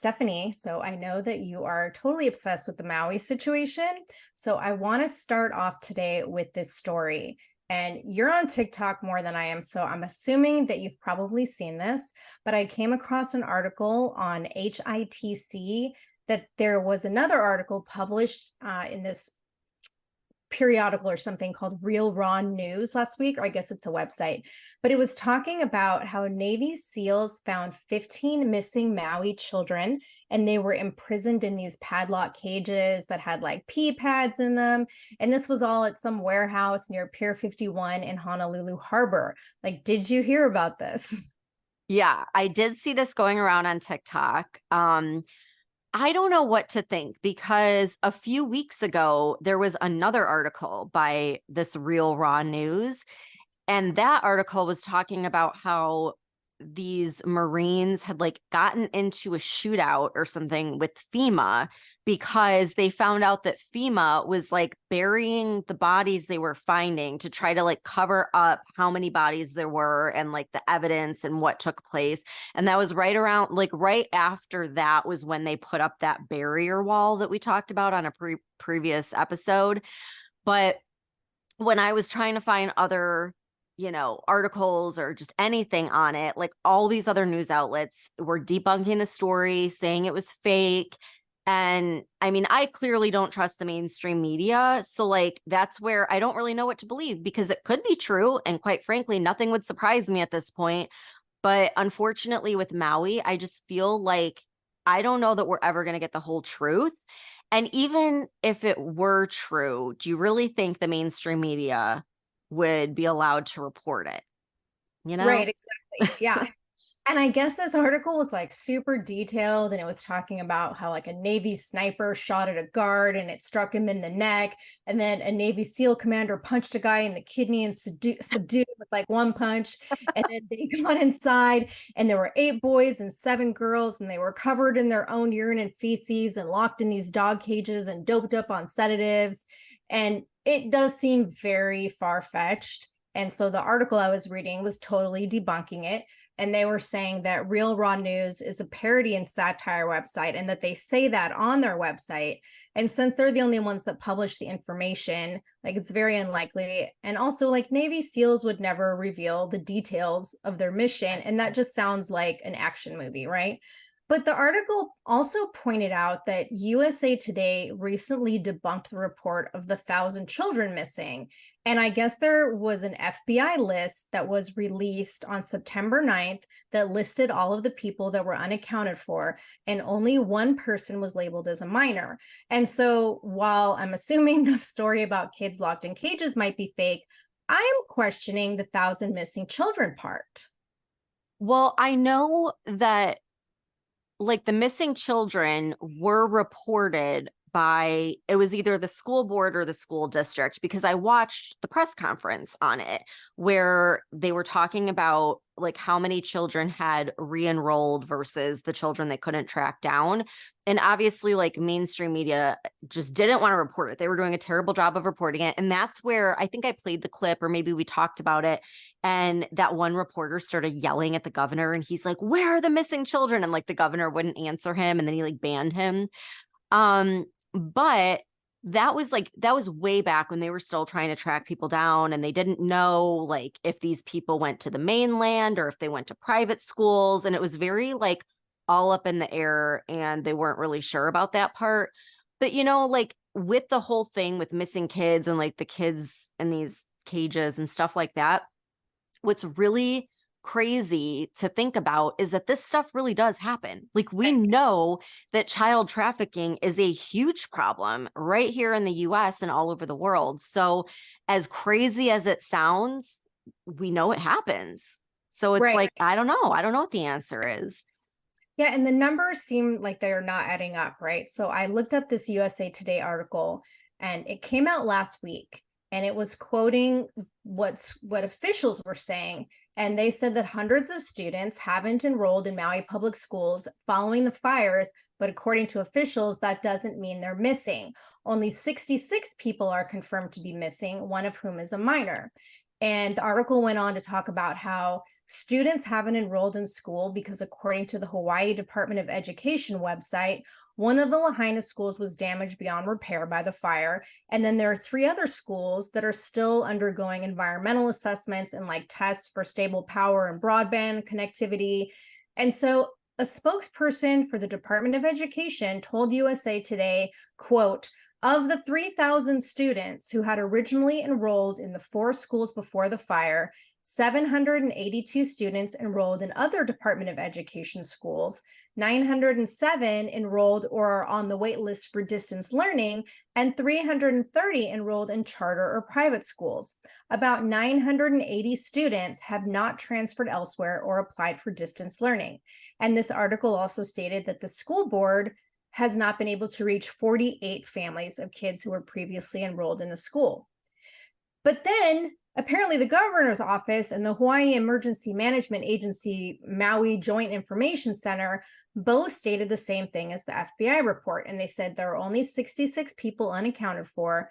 Stephanie. So I know that you are totally obsessed with the Maui situation. So I want to start off today with this story. And you're on TikTok more than I am. So I'm assuming that you've probably seen this, but I came across an article on HITC that there was another article published in this periodical or something called Real Raw News last week, or I guess it's a website, but it was talking about how Navy SEALs found 15 missing Maui children, and they were imprisoned in these padlock cages that had like pee pads in them. And this was all at some warehouse near Pier 51 in Honolulu Harbor. Like, did you hear about this? Yeah, I did see this going around on TikTok. I don't know what to think because a few weeks ago, there was another article by this Real Raw News. And that article was talking about how these Marines had like gotten into a shootout or something with FEMA because they found out that FEMA was like burying the bodies they were finding to try to like cover up how many bodies there were and like the evidence and what took place. And that was right around like right after that was when they put up that barrier wall that we talked about on a previous episode. But when I was trying to find other articles or just anything on it, like all these other news outlets were debunking the story, saying it was fake. And I mean, I clearly don't trust the mainstream media. So like, that's where I don't really know what to believe because it could be true. And quite frankly, nothing would surprise me at this point. But unfortunately with Maui, I just feel like I don't know that we're ever going to get the whole truth. And even if it were true, do you really think the mainstream media would be allowed to report it? You know? Right, exactly. Yeah. And I guess this article was like super detailed, and it was talking about how like a Navy sniper shot at a guard and it struck him in the neck. And then a Navy SEAL commander punched a guy in the kidney and subdued him with like one punch. And then they got inside, and there were 8 boys and 7 girls, and they were covered in their own urine and feces and locked in these dog cages and doped up on sedatives. And it does seem very far-fetched. And so the article I was reading was totally debunking it. And they were saying that Real Raw News is a parody and satire website, and that they say that on their website. And since they're the only ones that publish the information, like it's very unlikely. And also, like Navy SEALs would never reveal the details of their mission. And that just sounds like an action movie, right? But the article also pointed out that USA Today recently debunked the report of the 1,000 children missing. And I guess there was an FBI list that was released on September 9th that listed all of the people that were unaccounted for, and only one person was labeled as a minor. And so while I'm assuming the story about kids locked in cages might be fake, I'm questioning the 1,000 missing children part. Well, I know that like the missing children were reported by it was either the school board or the school district because I watched the press conference on it where they were talking about like how many children had re-enrolled versus the children they couldn't track down. And obviously like mainstream media just didn't want to report it. They were doing a terrible job of reporting it. And that's where I think I played the clip or maybe we talked about it. And that one reporter started yelling at the governor and he's like, where are the missing children? And like the governor wouldn't answer him and then he like banned him. But that was way back when they were still trying to track people down and they didn't know like if these people went to the mainland or if they went to private schools. And it was very like all up in the air and they weren't really sure about that part. But like with the whole thing with missing kids and like the kids in these cages and stuff like that, what's really crazy to think about is that this stuff really does happen. Like we know that child trafficking is a huge problem right here in the US and all over the world. So as crazy as it sounds, we know it happens. So it's Right. like, I don't know. I don't know what the answer is. Yeah, and the numbers seem like they're not adding up, right? So I looked up this USA Today article, and it came out last week, and it was quoting what officials were saying. And they said that hundreds of students haven't enrolled in Maui public schools following the fires, but according to officials, that doesn't mean they're missing. Only 66 people are confirmed to be missing, one of whom is a minor. And the article went on to talk about how students haven't enrolled in school because, according to the Hawaii Department of Education website, one of the Lahaina schools was damaged beyond repair by the fire. And then there are 3 other schools that are still undergoing environmental assessments and like tests for stable power and broadband connectivity. And so a spokesperson for the Department of Education told USA Today, quote, of the 3,000 students who had originally enrolled in the 4 schools before the fire, 782 students enrolled in other Department of Education schools, 907 enrolled or are on the wait list for distance learning, and 330 enrolled in charter or private schools. About 980 students have not transferred elsewhere or applied for distance learning. And this article also stated that the school board has not been able to reach 48 families of kids who were previously enrolled in the school. But then apparently the governor's office and the Hawaii Emergency Management Agency Maui Joint Information Center both stated the same thing as the FBI report. And they said there are only 66 people unaccounted for.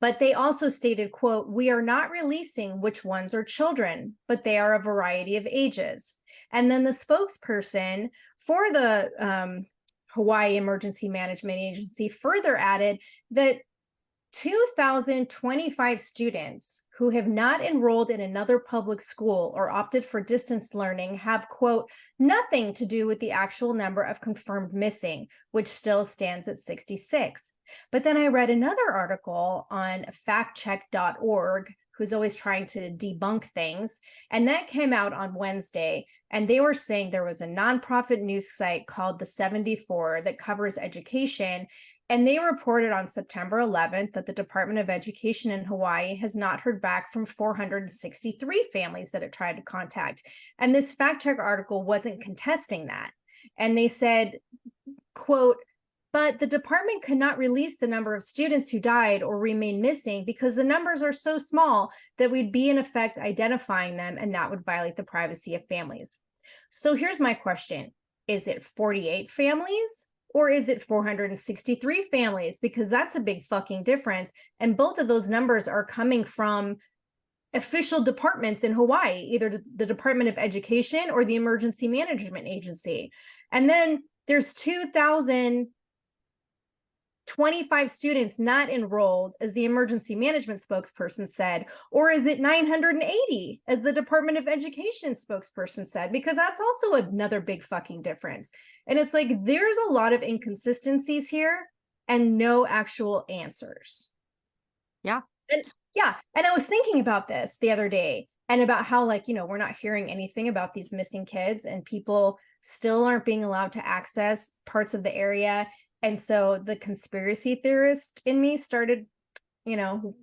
But they also stated, quote, we are not releasing which ones are children, but they are a variety of ages. And then the spokesperson for the Hawaii Emergency Management Agency further added that 2,025 students who have not enrolled in another public school or opted for distance learning have, quote, nothing to do with the actual number of confirmed missing, which still stands at 66. But then I read another article on factcheck.org, who's always trying to debunk things. And that came out on Wednesday. And they were saying there was a nonprofit news site called The 74 that covers education. And they reported on September 11th that the Department of Education in Hawaii has not heard back from 463 families that it tried to contact. And this fact check article wasn't contesting that. And they said, quote, but the department could not release the number of students who died or remain missing because the numbers are so small that we'd be in effect identifying them, and that would violate the privacy of families. So here's my question. Is it 48 families or is it 463 families? Because that's a big fucking difference. And both of those numbers are coming from official departments in Hawaii, either the Department of Education or the Emergency Management Agency. And then there's 2,025 students not enrolled, as the emergency management spokesperson said, or is it 980, as the Department of Education spokesperson said? Because that's also another big fucking difference. And it's like, there's a lot of inconsistencies here and no actual answers. Yeah. And I was thinking about this the other day and about how, like, we're not hearing anything about these missing kids and people still aren't being allowed to access parts of the area. And so the conspiracy theorist in me started,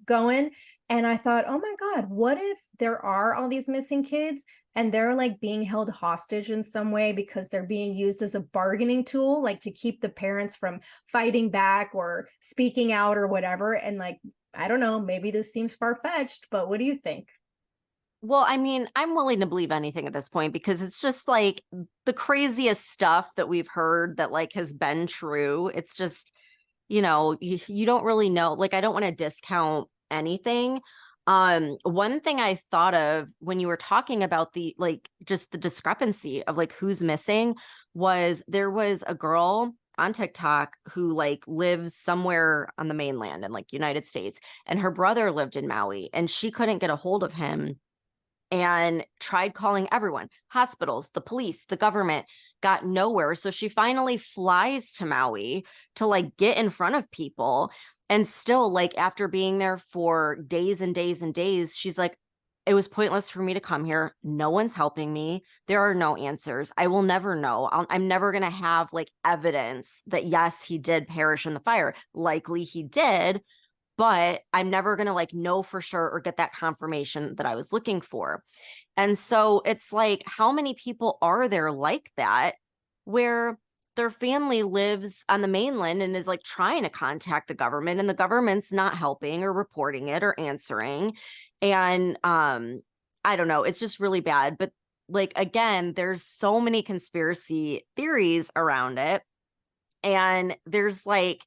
going. And I thought, oh my God, what if there are all these missing kids and they're like being held hostage in some way because they're being used as a bargaining tool, like to keep the parents from fighting back or speaking out or whatever. And like, I don't know, maybe this seems far-fetched, but what do you think? Well, I mean, I'm willing to believe anything at this point because it's just like the craziest stuff that we've heard that like has been true. It's just, you don't really know. Like, I don't want to discount anything. One thing I thought of when you were talking about the like just the discrepancy of like who's missing was there was a girl on TikTok who like lives somewhere on the mainland in like United States, and her brother lived in Maui, and she couldn't get a hold of him and tried calling everyone, hospitals, the police, the government, got nowhere. So she finally flies to Maui to like get in front of people. And still, like, after being there for days and days and days, she's like, it was pointless for me to come here. No one's helping me. There are no answers. I will never know. I'm never going to have like evidence that, yes, he did perish in the fire. Likely he did, but I'm never going to like know for sure or get that confirmation that I was looking for. And so it's like, how many people are there like that where their family lives on the mainland and is like trying to contact the government and the government's not helping or reporting it or answering? And I don't know, it's just really bad. But like, again, there's so many conspiracy theories around it. And there's like,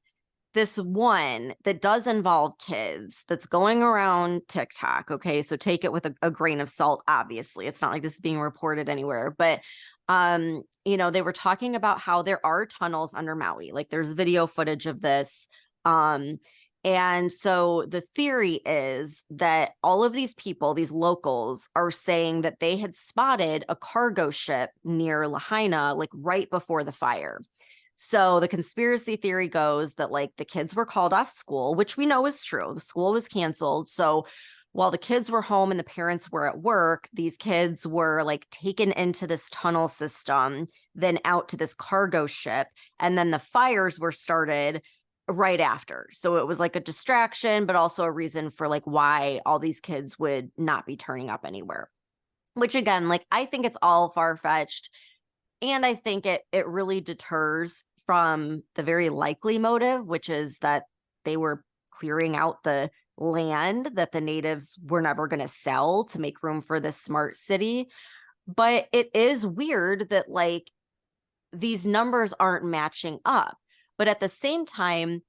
this one that does involve kids that's going around TikTok. Okay. So take it with a grain of salt, obviously. It's not like this is being reported anywhere, but they were talking about how there are tunnels under Maui. Like there's video footage of this. And so the theory is that all of these people, these locals, are saying that they had spotted a cargo ship near Lahaina, like right before the fire. So the conspiracy theory goes that like the kids were called off school, which we know is true. The school was canceled. So while the kids were home and the parents were at work, these kids were like taken into this tunnel system, then out to this cargo ship. And then the fires were started right after. So it was like a distraction, but also a reason for like why all these kids would not be turning up anywhere. Which again, like I think it's all far-fetched. And I think it really deters from the very likely motive, which is that they were clearing out the land that the natives were never going to sell to make room for this smart city. But it is weird that like these numbers aren't matching up. But at the same time,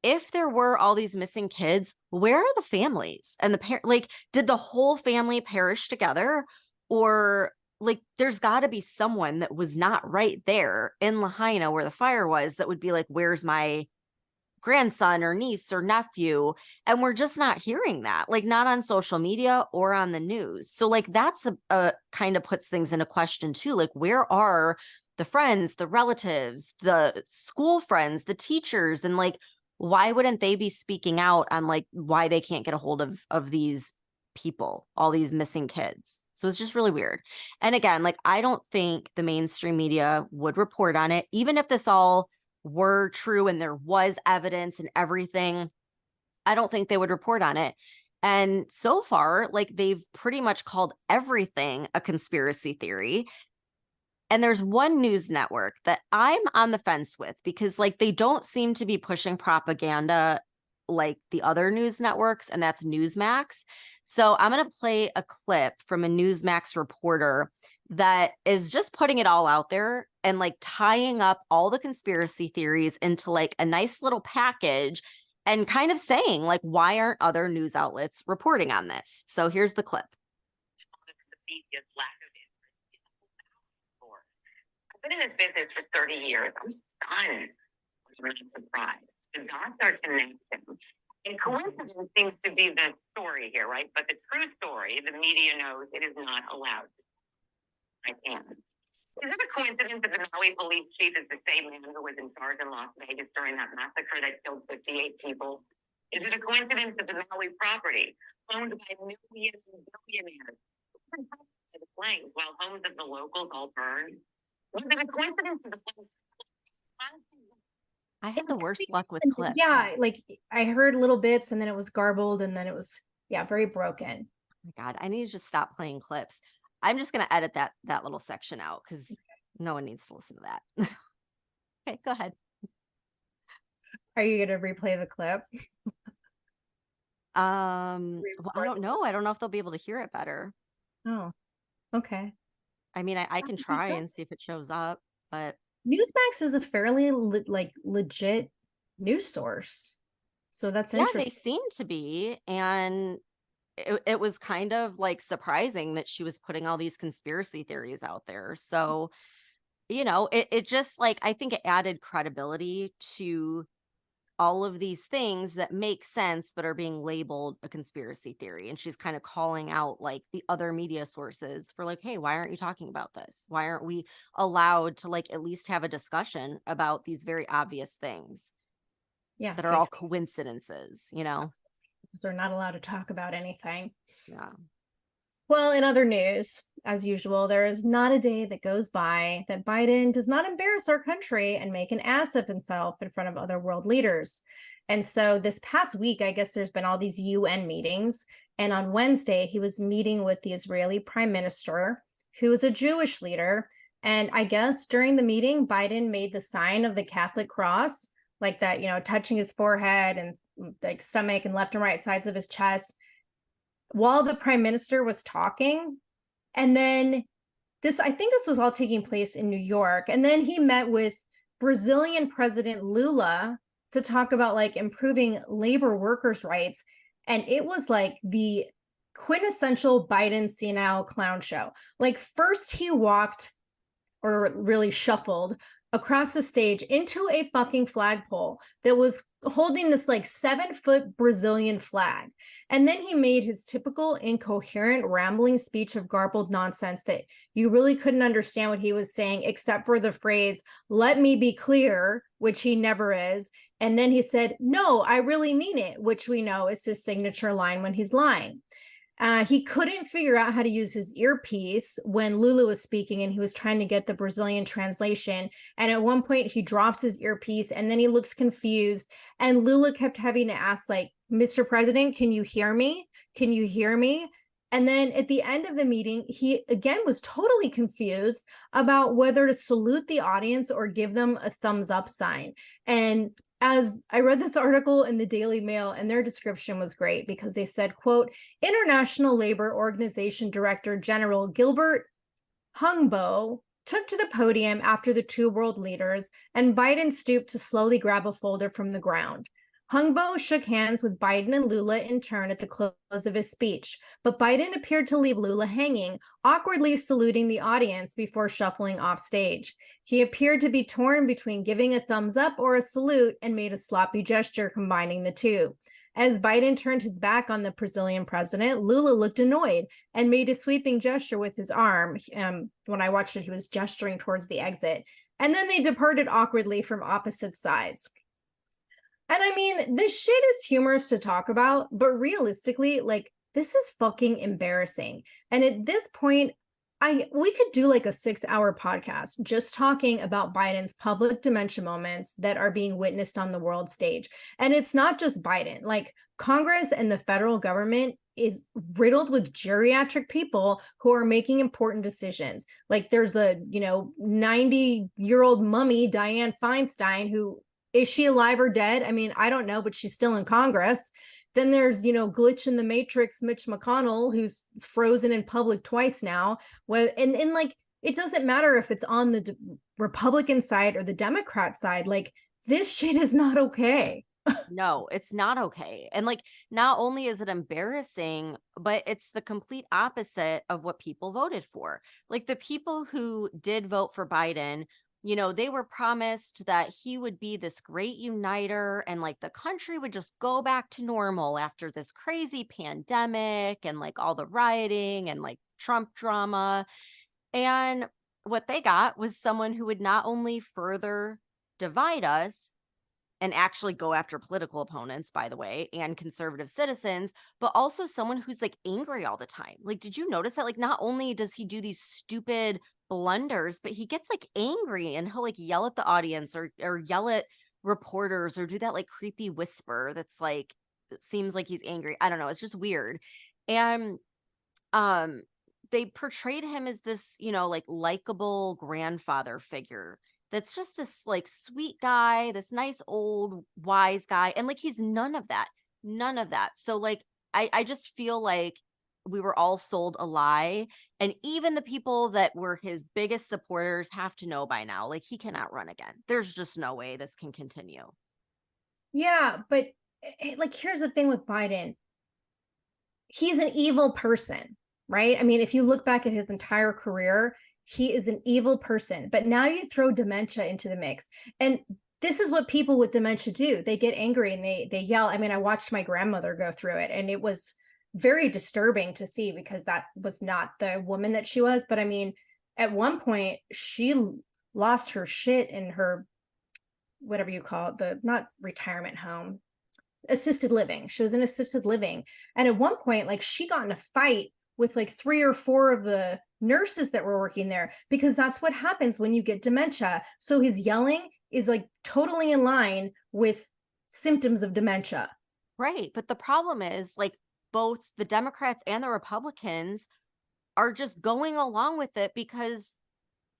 if there were all these missing kids, where are the families and the parent? Like, did the whole family perish together? Or like, there's got to be someone that was not right there in Lahaina where the fire was that would be like, where's my grandson or niece or nephew? And we're just not hearing that, like not on social media or on the news. So like that's a kind of puts things into question too. Like, where are the friends, the relatives, the school friends, the teachers? And like, why wouldn't they be speaking out on like why they can't get a hold of these people, all these missing kids? So it's just really weird. And again, like I don't think the mainstream media would report on it, even if this all were true and there was evidence and everything. I don't think they would report on it. And so far, like they've pretty much called everything a conspiracy theory. And there's one news network that I'm on the fence with because like they don't seem to be pushing propaganda like the other news networks, and that's Newsmax. So I'm going to play a clip from a Newsmax reporter that is just putting it all out there and like tying up all the conspiracy theories into like a nice little package and kind of saying like, why aren't other news outlets reporting on this? So here's the clip. I've been in this business for 30 years. I'm stunned. I'm really surprised. The dots are connected. And coincidence seems to be the story here, right? But the true story, the media knows it is not allowed. I can. Is it a coincidence that the Maui police chief is the same man who was in charge in Las Vegas during that massacre that killed 58 people? Is it a coincidence that the Maui property, owned by millions and billionaires, was by the flames while homes of the locals all burned? Was it a coincidence that the flames? I had the worst luck with clips. Yeah, like I heard little bits and then it was garbled and then it was, very broken. Oh my God, I need to just stop playing clips. I'm just going to edit that little section out because no one needs to listen to that. Okay, go ahead. Are you going to replay the clip? Well, I don't know. I don't know if they'll be able to hear it better. Oh, okay. I mean, I can try and see if it shows up, but Newsmax is a fairly legit news source. So that's interesting. They seem to be. And it was kind of like surprising that she was putting all these conspiracy theories out there. So, it just like, I think it added credibility to all of these things that make sense, but are being labeled a conspiracy theory. And she's kind of calling out like the other media sources for like, hey, why aren't you talking about this? Why aren't we allowed to like at least have a discussion about these very obvious things? Yeah. That are all coincidences, Because they're not allowed to talk about anything. Yeah. Well, in other news, as usual, there is not a day that goes by that Biden does not embarrass our country and make an ass of himself in front of other world leaders. And so this past week, I guess there's been all these UN meetings. And on Wednesday, he was meeting with the Israeli prime minister, who is a Jewish leader. And I guess during the meeting, Biden made the sign of the Catholic cross, like that, touching his forehead and like stomach and left and right sides of his chest, while the prime minister was talking. And then I think this was all taking place in New York. And then he met with Brazilian President Lula to talk about like improving labor workers' rights. And it was like the quintessential Biden senile clown show. Like, first he walked, or really shuffled, across the stage into a fucking flagpole that was holding this like 7-foot Brazilian flag. And then he made his typical incoherent, rambling speech of garbled nonsense that you really couldn't understand what he was saying, except for the phrase, "let me be clear," which he never is. And then he said, "no, I really mean it," which we know is his signature line when he's lying. He couldn't figure out how to use his earpiece when Lula was speaking, and he was trying to get the Brazilian translation. And at one point, he drops his earpiece, and then he looks confused. And Lula kept having to ask, like, "Mr. President, can you hear me? Can you hear me?" And then at the end of the meeting, he again was totally confused about whether to salute the audience or give them a thumbs up sign. And as I read this article in the Daily Mail, and their description was great because they said, quote, "International Labor Organization Director General Gilbert Hungbo took to the podium after the two world leaders, and Biden stooped to slowly grab a folder from the ground. Hungbo shook hands with Biden and Lula in turn at the close of his speech, but Biden appeared to leave Lula hanging, awkwardly saluting the audience before shuffling off stage. He appeared to be torn between giving a thumbs up or a salute, and made a sloppy gesture combining the two. As Biden turned his back on the Brazilian president, Lula looked annoyed and made a sweeping gesture with his arm. When I watched it, he was gesturing towards the exit. And then they departed awkwardly from opposite sides. And I mean, this shit is humorous to talk about, but realistically, like, this is fucking embarrassing. And at this point, we could do like a 6-hour podcast just talking about Biden's public dementia moments that are being witnessed on the world stage. And it's not just Biden. Like, Congress and the federal government is riddled with geriatric people who are making important decisions. Like, there's the, 90-year-old mummy, Dianne Feinstein, who, is she alive or dead? I mean, I don't know, but she's still in Congress. Then there's, glitch in the matrix, Mitch McConnell, who's frozen in public twice now. And like, it doesn't matter if it's on the Republican side or the Democrat side. Like, this shit is not okay. No, it's not okay. And like, not only is it embarrassing, but it's the complete opposite of what people voted for. Like, the people who did vote for Biden, they were promised that he would be this great uniter, and like the country would just go back to normal after this crazy pandemic and like all the rioting and like Trump drama. And what they got was someone who would not only further divide us and actually go after political opponents, by the way, and conservative citizens, but also someone who's like angry all the time. Like, did you notice that? Like, not only does he do these stupid blunders, but he gets like angry, and he'll like yell at the audience or yell at reporters, or do that like creepy whisper that's like, it seems like he's angry. I don't know. It's just weird. And they portrayed him as this, like likable grandfather figure that's just this like sweet guy, this nice old wise guy. And like, he's none of that. None of that. So like, I just feel like we were all sold a lie. And even the people that were his biggest supporters have to know by now, like, he cannot run again. There's just no way this can continue. Yeah, but like, here's the thing with Biden. He's an evil person, right? I mean, if you look back at his entire career, he is an evil person. But now you throw dementia into the mix. And this is what people with dementia do. They get angry and they yell. I mean, I watched my grandmother go through it, and it was very disturbing to see, because that was not the woman that she was. But I mean, at one point, she lost her shit in her, whatever you call it, the not retirement home, assisted living. She was in assisted living. And at one point, like, she got in a fight with like 3 or 4 of the nurses that were working there, because that's what happens when you get dementia. So his yelling is like totally in line with symptoms of dementia. Right. But the problem is, like, both the Democrats and the Republicans are just going along with it because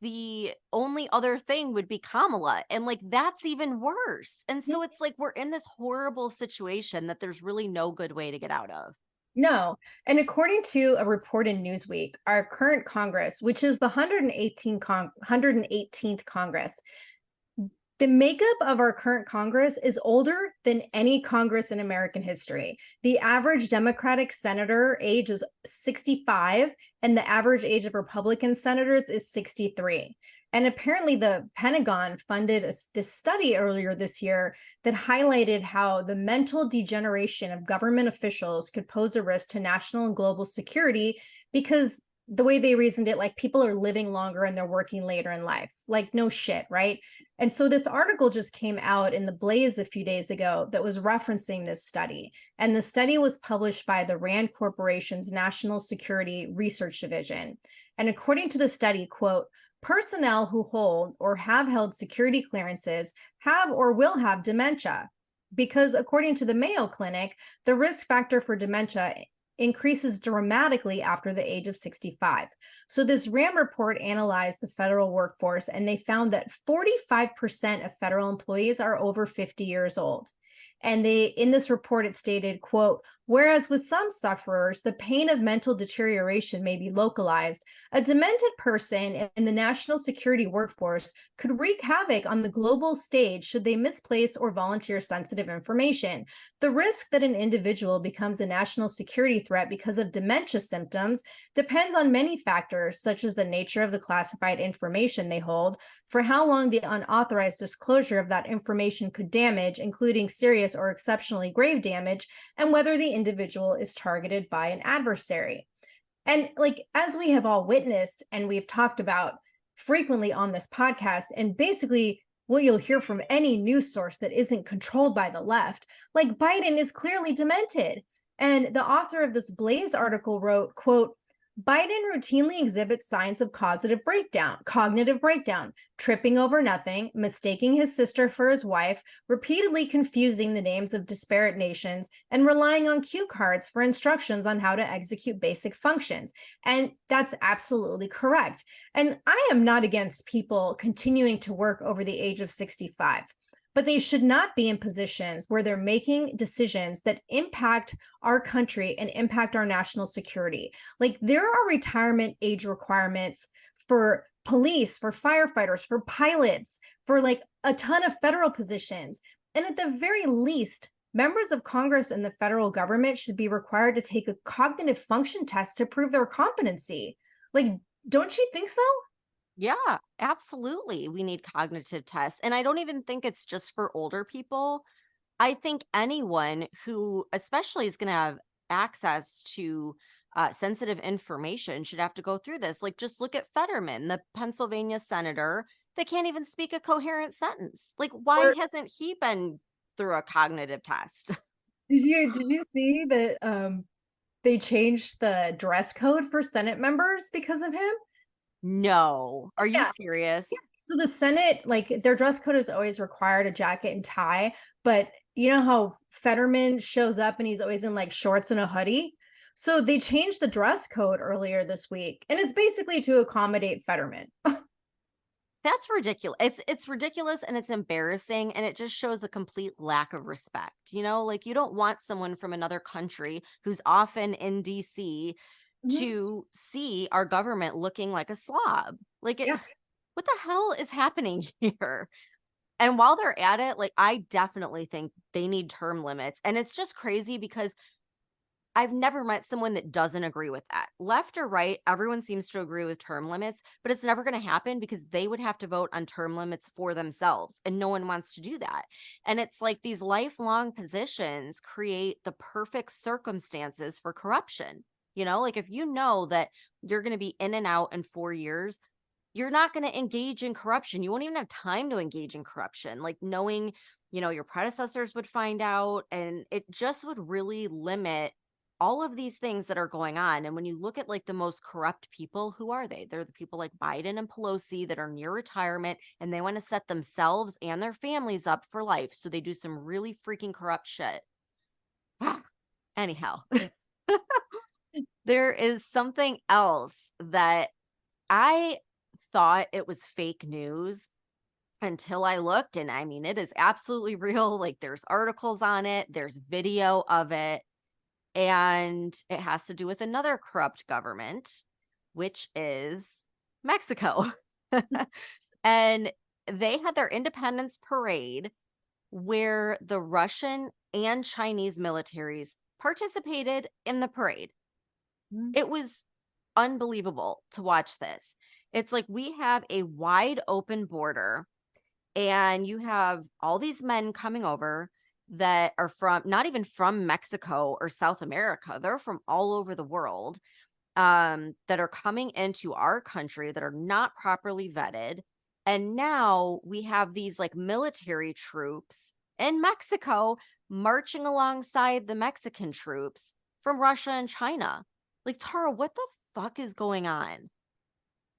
the only other thing would be Kamala. And like, that's even worse. And so it's like, we're in this horrible situation that there's really no good way to get out of. No. And according to a report in Newsweek, our current Congress, which is the 118th Congress, The makeup of our current Congress is older than any Congress in American history. The average Democratic senator age is 65, and the average age of Republican senators is 63. And apparently, the Pentagon funded this study earlier this year that highlighted how the mental degeneration of government officials could pose a risk to national and global security because the way they reasoned it, like people are living longer and they're working later in life. Like, no shit, right? And so this article just came out in the Blaze a few days ago that was referencing this study. And the study was published by the Rand Corporation's National Security Research Division. And according to the study, quote, personnel who hold or have held security clearances have or will have dementia. Because according to the Mayo Clinic, the risk factor for dementia increases dramatically after the age of 65. So this RAM report analyzed the federal workforce, and they found that 45% of federal employees are over 50 years old. And in this report, it stated, quote, whereas with some sufferers, the pain of mental deterioration may be localized, a demented person in the national security workforce could wreak havoc on the global stage should they misplace or volunteer sensitive information. The risk that an individual becomes a national security threat because of dementia symptoms depends on many factors, such as the nature of the classified information they hold, for how long the unauthorized disclosure of that information could damage, including serious or exceptionally grave damage, and whether the individual is targeted by an adversary. And like, as we have all witnessed and we've talked about frequently on this podcast, and basically what you'll hear from any news source that isn't controlled by the left, like Biden is clearly demented. And the author of this Blaze article wrote, quote, Biden routinely exhibits signs of cognitive breakdown, tripping over nothing, mistaking his sister for his wife, repeatedly confusing the names of disparate nations, and relying on cue cards for instructions on how to execute basic functions. And that's absolutely correct. And I am not against people continuing to work over the age of 65. But they should not be in positions where they're making decisions that impact our country and impact our national security. Like, there are retirement age requirements for police, for firefighters, for pilots, for like a ton of federal positions. And at the very least, members of Congress and the federal government should be required to take a cognitive function test to prove their competency. Like, don't you think so? Yeah, absolutely. We need cognitive tests. And I don't even think it's just for older people. I think anyone who, especially, is going to have access to sensitive information should have to go through this. Like, just look at Fetterman, the Pennsylvania senator that can't even speak a coherent sentence. Like, why Or hasn't he been through a cognitive test? did you see that they changed the dress code for Senate members because of him? No. Are you Yeah. serious? So the Senate, like, their dress code is always required a jacket and tie, but you know how Fetterman shows up and he's always in like shorts and a hoodie? So they changed the dress code earlier this week, and it's basically to accommodate Fetterman. That's ridiculous. It's ridiculous and it's embarrassing, and it just shows a complete lack of respect. Like, you don't want someone from another country who's often in DC Mhm. to see our government looking like a slob. Like, Yeah. what the hell is happening here? And while they're at it, like, I definitely think they need term limits. And it's just crazy because I've never met someone that doesn't agree with that. Left or right, everyone seems to agree with term limits, but it's never going to happen because they would have to vote on term limits for themselves, and no one wants to do that. And it's like these lifelong positions create the perfect circumstances for corruption. Like, if you know that you're going to be in and out in 4 years, you're not going to engage in corruption. You won't even have time to engage in corruption. Like, knowing, your predecessors would find out, and it just would really limit all of these things that are going on. And when you look at like the most corrupt people, who are they? They're the people like Biden and Pelosi that are near retirement, and they want to set themselves and their families up for life. So they do some really freaking corrupt shit. Anyhow, there is something else that I thought it was fake news until I looked. And I mean, it is absolutely real. Like, there's articles on it, there's video of it. And it has to do with another corrupt government, which is Mexico. And they had their Independence Parade where the Russian and Chinese militaries participated in the parade. It was unbelievable to watch this. It's like we have a wide open border and you have all these men coming over that are from not even from Mexico or South America. They're from all over the world that are coming into our country that are not properly vetted. And now we have these like military troops in Mexico marching alongside the Mexican troops from Russia and China. Like, Tara, what the fuck is going on?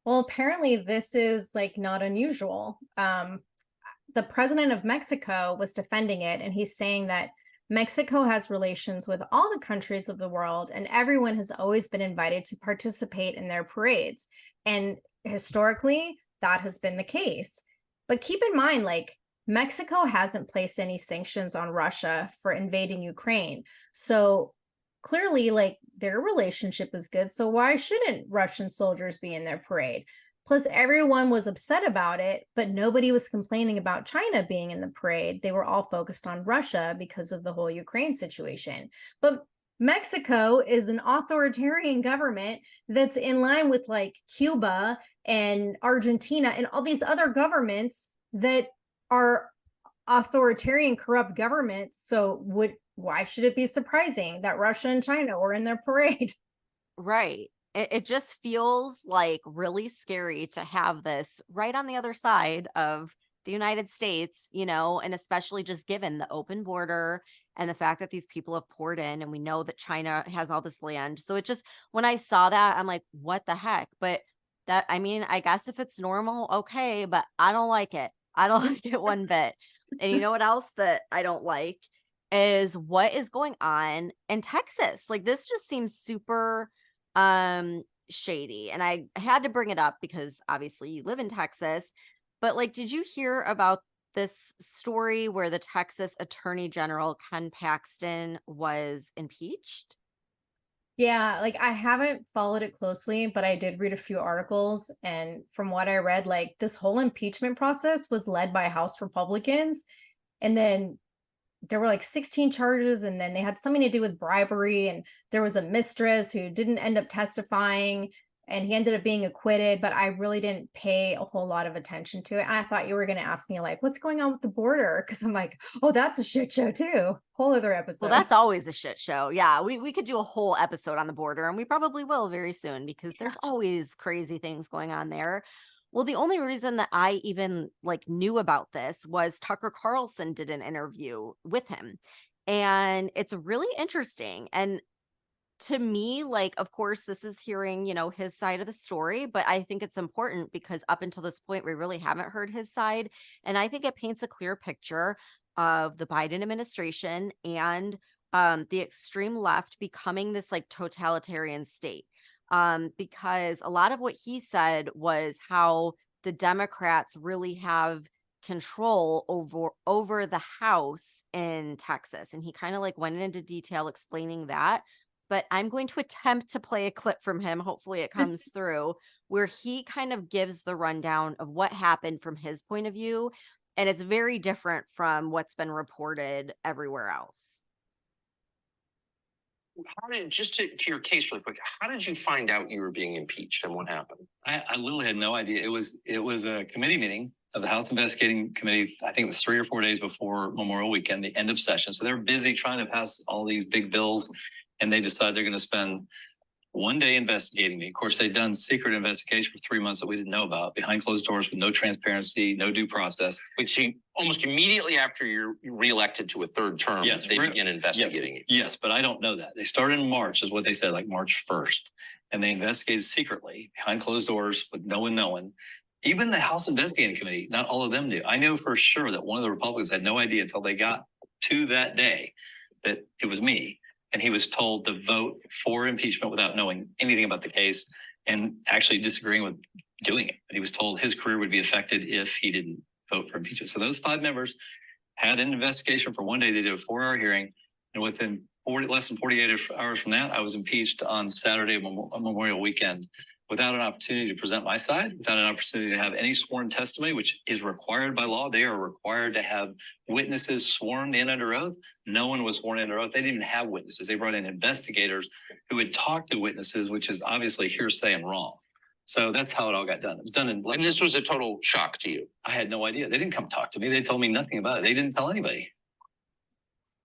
Well, apparently this is like not unusual. The president of Mexico was defending it, and he's saying that Mexico has relations with all the countries of the world, and everyone has always been invited to participate in their parades. And historically, that has been the case. But keep in mind, like, Mexico hasn't placed any sanctions on Russia for invading Ukraine. So clearly, like, their relationship is good. So why shouldn't Russian soldiers be in their parade? Plus, everyone was upset about it, but nobody was complaining about China being in the parade. They were all focused on Russia because of the whole Ukraine situation. But Mexico is an authoritarian government that's in line with like Cuba and Argentina and all these other governments that are authoritarian, corrupt governments. So why should it be surprising that Russia and China were in their parade? Right. It just feels like really scary to have this right on the other side of the United States, and especially just given the open border and the fact that these people have poured in and we know that China has all this land. So it just, when I saw that, I'm like, what the heck? But I guess if it's normal, okay, but I don't like it. I don't like it one bit. And you know what else that I don't like is what is going on in Texas. Like, this just seems super shady, and I had to bring it up because obviously you live in Texas. But like, did you hear about this story where the Texas Attorney General Ken Paxton was impeached? Yeah, like I haven't followed it closely, but I did read a few articles. And from what I read, like this whole impeachment process was led by House Republicans. And then there were like 16 charges, and then they had something to do with bribery. And there was a mistress who didn't end up testifying, and he ended up being acquitted. But I really didn't pay a whole lot of attention to it. I thought you were going to ask me, like, what's going on with the border? Because I'm like, oh, that's a shit show, too. Whole other Well, episode. that's always a shit show. Yeah, we could do a whole episode on the border, and we probably will very soon because there's always crazy things going on there. Well, the only reason that I even like knew about this was Tucker Carlson did an interview with him. And it's really interesting. And to me, like, of course, this is hearing, his side of the story, but I think it's important because up until this point, we really haven't heard his side. And I think it paints a clear picture of the Biden administration and the extreme left becoming this like totalitarian state. Because a lot of what he said was how the Democrats really have control over the House in Texas. And he kind of like went into detail explaining that. But I'm going to attempt to play a clip from him. Hopefully it comes through, where he kind of gives the rundown of what happened from his point of view. And it's very different from what's been reported everywhere else. Just to your case really quick, how did you find out you were being impeached and what happened? I literally had no idea. It was a committee meeting of the House Investigating Committee. I think it was 3 or 4 days before Memorial Weekend, the end of session. So they're busy trying to pass all these big bills, and they decide they're going to spend one day investigating me. Of course, they'd done secret investigation for 3 months that we didn't know about, behind closed doors with no transparency, no due process. Which almost immediately after you're reelected to a third term, Yes, they begin investigating you. Yes, but I don't know that. They started in March, is what they said, like March 1st. And they investigated secretly behind closed doors with no one knowing. Even the House Investigating Committee, not all of them knew. I knew for sure that one of the Republicans had no idea until they got to that day that it was me. And he was told to vote for impeachment without knowing anything about the case and actually disagreeing with doing it. But he was told his career would be affected if he didn't vote for impeachment. So those 5 members had an investigation for one day. They did a 4-hour hearing. And within less than 48 hours from that, I was impeached on Saturday, Memorial Weekend. without an opportunity to present my side, without an opportunity to have any sworn testimony, which is required by law. They are required to have witnesses sworn in under oath. No one was sworn in under oath. They didn't even have witnesses. They brought in investigators who had talked to witnesses, which is obviously hearsay and wrong. So that's how it all got done. It was done in And this was a total shock to you. I had no idea. They didn't come talk to me. They told me nothing about it. They didn't tell anybody.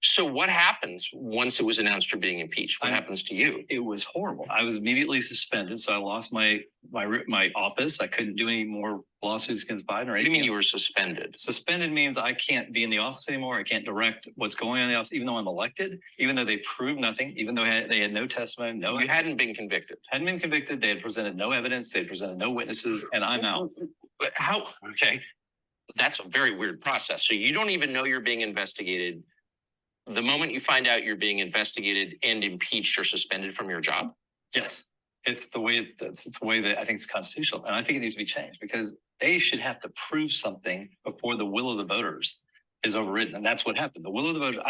So what happens once it was announced you're being impeached? What happens to you? It was horrible. I was immediately suspended, so I lost my office. I couldn't do any more lawsuits against Biden or anything. What do you mean you were suspended? Suspended means I can't be in the office anymore. I can't direct what's going on in the office, even though I'm elected, even though they proved nothing, even though they had no testimony, You hadn't been convicted. hadn't been convicted. They had presented no evidence. They had presented no witnesses, and I'm out. But how? Okay. That's a very weird process. So you don't even know you're being investigated. The moment you find out you're being investigated and impeached, you're suspended from your job? Yes. It's the way it's the way that I think it's constitutional. And I think it needs to be changed because they should have to prove something before the will of the voters is overridden. And that's what happened. The will of the voters.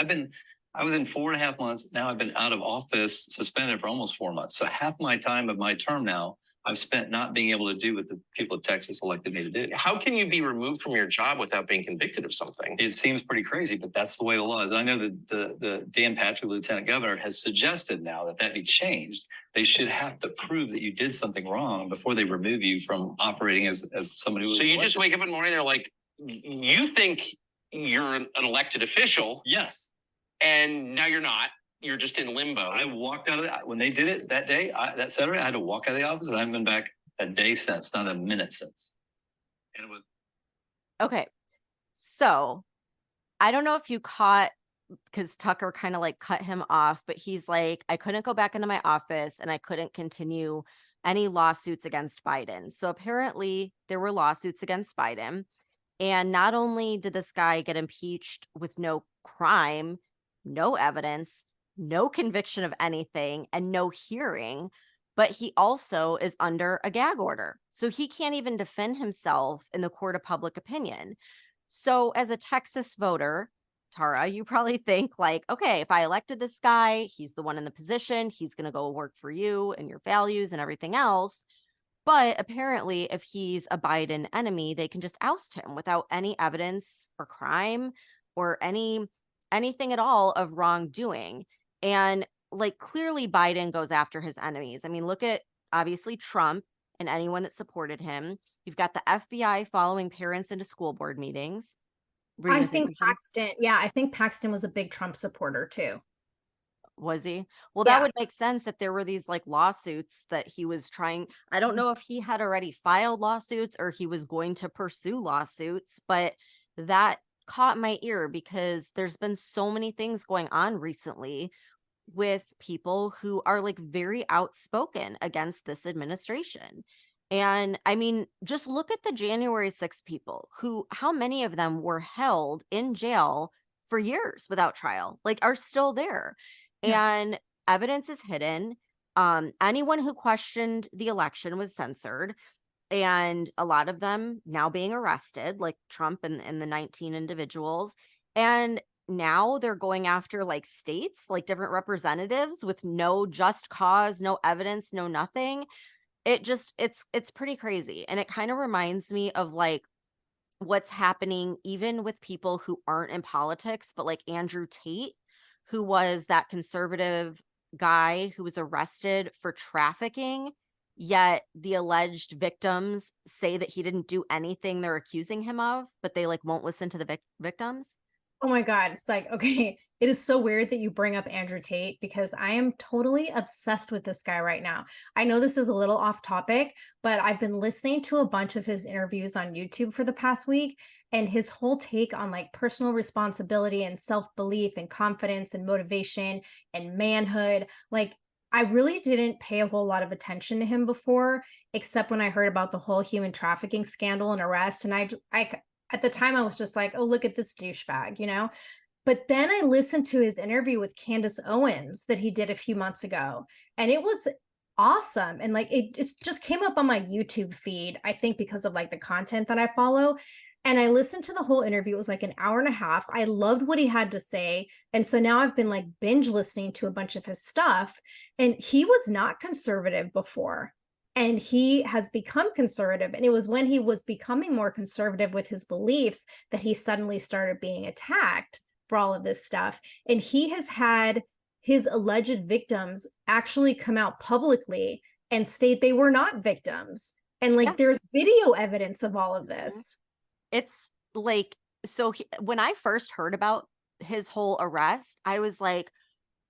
I was in 4.5 months. Now I've been out of office, suspended for almost 4 months. So half my time of my term now I've spent not being able to do what the people of Texas elected me to do. How can you be removed from your job without being convicted of something? It seems pretty crazy, but that's the way the law is. I know that the Dan Patrick, Lieutenant Governor, has suggested now that be changed. They should have to prove that you did something wrong before they remove you from operating as somebody who was So you elected. just wake up in the morning, they're like, you think you're an elected official. Yes. And now you're not. You're just in limbo. I walked out of when they did it that day, that Saturday, I had to walk out of the office and I haven't been back a day since, not a minute since. And it was Okay. So I don't know if you caught, because Tucker kind of like cut him off, but he's like, I couldn't go back into my office and I couldn't continue any lawsuits against Biden. So apparently there were lawsuits against Biden. And not only did this guy get impeached with no crime, no evidence, no conviction of anything, and no hearing, but he also is under a gag order. So he can't even defend himself in the court of public opinion. So as a Texas voter, Tara, you probably think like, okay, if I elected this guy, he's the one in the position, he's going to go work for you and your values and everything else. But apparently, if he's a Biden enemy, they can just oust him without any evidence or crime or anything at all of wrongdoing. And like clearly Biden goes after his enemies. I mean, look at obviously Trump and anyone that supported him. You've got the FBI following parents into school board meetings. I think Paxton was a big Trump supporter too. Was he? Well, Yeah. that would make sense if there were these like lawsuits that he was trying. I don't know if he had already filed lawsuits or he was going to pursue lawsuits, but that caught my ear because there's been so many things going on recently with people who are like very outspoken against this administration. And I mean, just look at the January 6th people who, how many of them were held in jail for years without trial, like are still there. Yeah. And evidence is hidden. Anyone who questioned the election was censored. And a lot of them now being arrested, like Trump and the 19 individuals. And now they're going after like states, like different representatives with no just cause, no evidence, no nothing. It's pretty crazy. And it kind of reminds me of like what's happening even with people who aren't in politics, but like Andrew Tate, who was that conservative guy who was arrested for trafficking, yet the alleged victims say that he didn't do anything they're accusing him of, but they like won't listen to the victims. Oh my God. It's like, okay, it is so weird that you bring up Andrew Tate because I am totally obsessed with this guy right now. I know this is a little off topic, but I've been listening to a bunch of his interviews on YouTube for the past week, and his whole take on like personal responsibility and self-belief and confidence and motivation and manhood. Like, I really didn't pay a whole lot of attention to him before, except when I heard about the whole human trafficking scandal and arrest. And I at the time I was just like, oh, look at this douchebag, you know? But then I listened to his interview with Candace Owens that he did a few months ago, and it was awesome. And like, it just came up on my YouTube feed, I think because of like the content that I follow. And I listened to the whole interview. It was like an hour and a half. I loved what he had to say. And so now I've been like binge listening to a bunch of his stuff. And he was not conservative before. And he has become conservative. And it was when he was becoming more conservative with his beliefs that he suddenly started being attacked for all of this stuff. And he has had his alleged victims actually come out publicly and state they were not victims. And like Yeah. there's video evidence of all of this. It's like, so when I first heard about his whole arrest, I was like,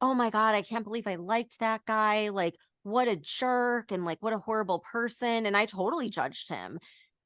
oh my God, I can't believe I liked that guy. Like, what a jerk and like what a horrible person. And I totally judged him.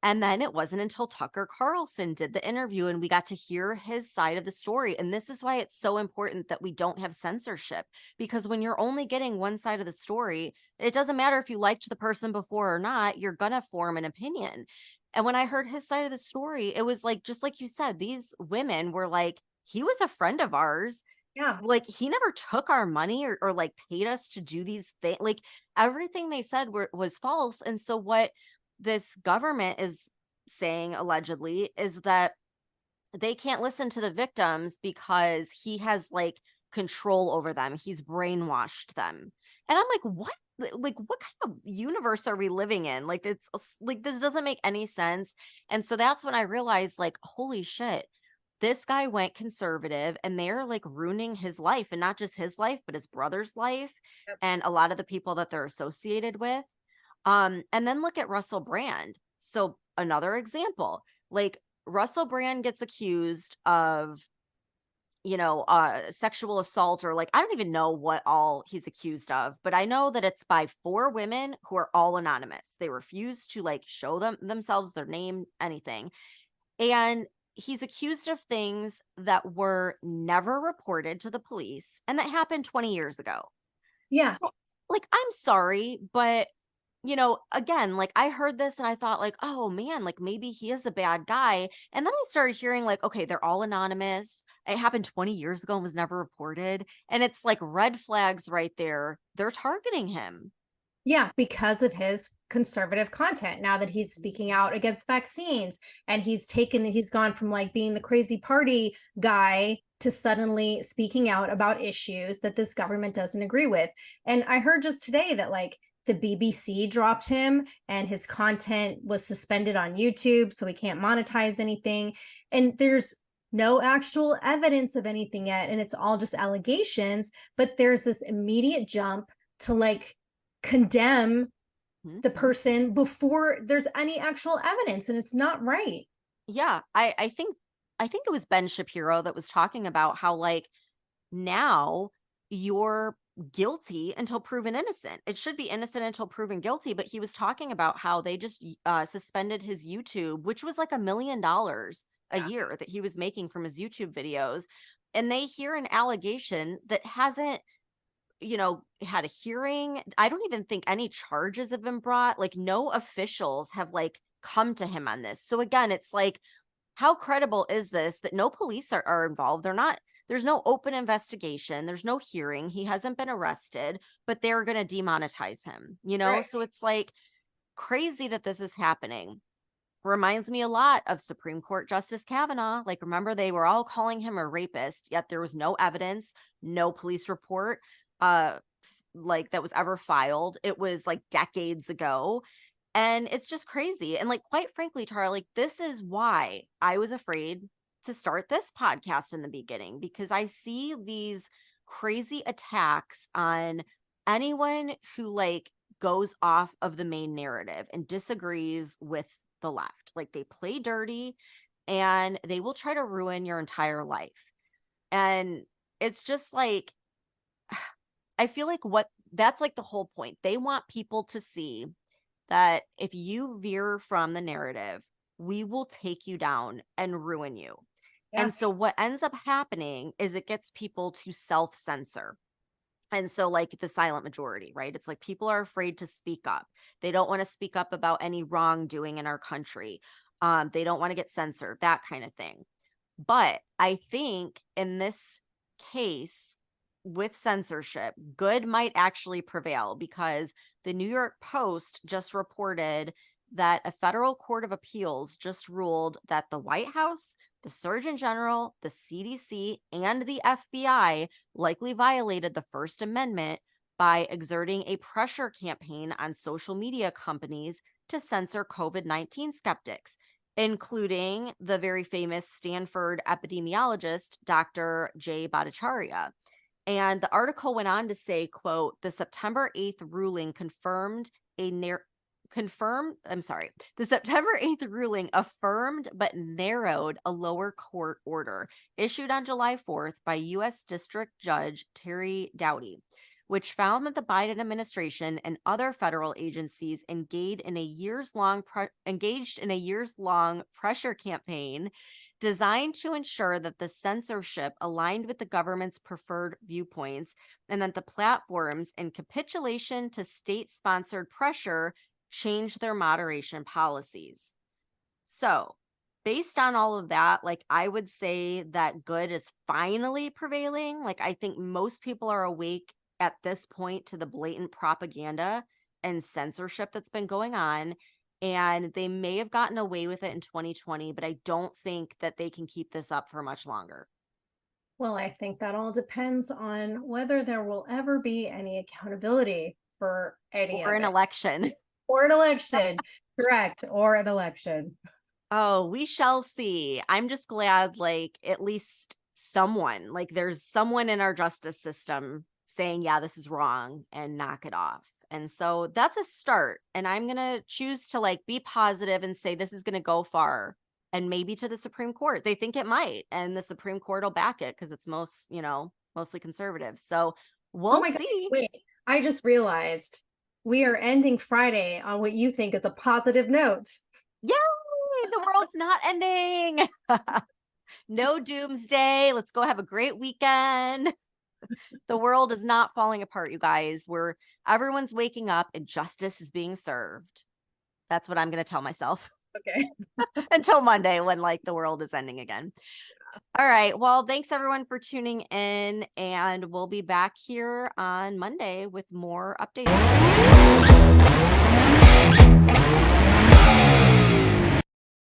And then it wasn't until Tucker Carlson did the interview and we got to hear his side of the story. And this is why it's so important that we don't have censorship, because when you're only getting one side of the story, it doesn't matter if you liked the person before or not, you're going to form an opinion. And when I heard his side of the story, it was like, just like you said, these women were like, he was a friend of ours. Yeah. Like he never took our money or like paid us to do these things. Like everything they said was false. And so what this government is saying allegedly is that they can't listen to the victims because he has like control over them. He's brainwashed them. And I'm like, what? Like, what kind of universe are we living in? Like, it's like, this doesn't make any sense. And so that's when I realized, like, holy shit, this guy went conservative and they're like ruining his life, and not just his life, but his brother's life. Yep. And a lot of the people that they're associated with. And then look at Russell Brand. So another example, like Russell Brand gets accused of, sexual assault, or like, I don't even know what all he's accused of, but I know that it's by 4 women who are all anonymous. They refuse to like show themselves, their name, anything. And he's accused of things that were never reported to the police and that happened 20 years ago. Yeah. So, like, I'm sorry, but again, like I heard this and I thought like, oh man, like maybe he is a bad guy. And then I started hearing like, okay, they're all anonymous. It happened 20 years ago and was never reported. And it's like red flags right there. They're targeting him. Yeah, because of his conservative content. Now that he's speaking out against vaccines and he's gone from like being the crazy party guy to suddenly speaking out about issues that this government doesn't agree with. And I heard just today that like the BBC dropped him and his content was suspended on YouTube, so he can't monetize anything. And there's no actual evidence of anything yet. And it's all just allegations, but there's this immediate jump to like condemn the person before there's any actual evidence, and it's not right. Yeah, I think it was Ben Shapiro that was talking about how like now you're guilty until proven innocent. It should be innocent until proven guilty, but he was talking about how they just suspended his YouTube, which was like $1 million a year that he was making from his YouTube videos, and they hear an allegation that hasn't had a hearing. I don't even think any charges have been brought. Like no officials have like come to him on this. So again, it's like, how credible is this that no police are involved? There's no open investigation. There's no hearing. He hasn't been arrested, but they're going to demonetize him, Right. So it's like crazy that this is happening. Reminds me a lot of Supreme Court Justice Kavanaugh. Like, remember, they were all calling him a rapist, yet there was no evidence, no police report like that was ever filed. It was like decades ago. And it's just crazy. And like, quite frankly, Tara, like this is why I was afraid to start this podcast in the beginning, because I see these crazy attacks on anyone who like goes off of the main narrative and disagrees with the left. Like they play dirty and they will try to ruin your entire life. And it's just like, I feel like that's like the whole point. They want people to see that if you veer from the narrative, we will take you down and ruin you. Yeah. And so what ends up happening is it gets people to self-censor. And so like the silent majority, right? It's like people are afraid to speak up. They don't want to speak up about any wrongdoing in our country. They don't want to get censored, that kind of thing. But I think in this case, with censorship, good might actually prevail, because the New York Post just reported that a federal court of appeals just ruled that the White House, the Surgeon General, the CDC, and the FBI likely violated the First Amendment by exerting a pressure campaign on social media companies to censor COVID-19 skeptics, including the very famous Stanford epidemiologist, Dr. Jay Bhattacharya. And the article went on to say, quote, the September 8th ruling the September 8th ruling affirmed but narrowed a lower court order issued on July 4th by U.S. District Judge Terry Doughty, which found that the Biden administration and other federal agencies engaged in a years-long pressure campaign designed to ensure that the censorship aligned with the government's preferred viewpoints, and that the platforms, in capitulation to state-sponsored pressure, changed their moderation policies. So, based on all of that, like, I would say that good is finally prevailing. Like, I think most people are awake at this point to the blatant propaganda and censorship that's been going on. And they may have gotten away with it in 2020, but I don't think that they can keep this up for much longer. Well, I think that all depends on whether there will ever be any accountability for any Or of an it. election. Or an election. Correct. Or an election. Oh, we shall see. I'm just glad, like, at least someone, like, there's someone in our justice system saying, yeah, this is wrong, and knock it off. And so that's a start. And I'm going to choose to, like, be positive and say this is going to go far, and maybe to the Supreme Court. They think it might, and the Supreme Court will back it because it's mostly conservative. So we'll Oh my God. see. Wait, I just realized we are ending Friday on what you think is a positive note. Yay! The world's not ending. No doomsday. Let's go have a great weekend. The world is not falling apart, you guys. Everyone's waking up and justice is being served. That's what I'm going to tell myself. Okay. Until Monday, when, like, the world is ending again. All right. Well, thanks everyone for tuning in, and we'll be back here on Monday with more updates.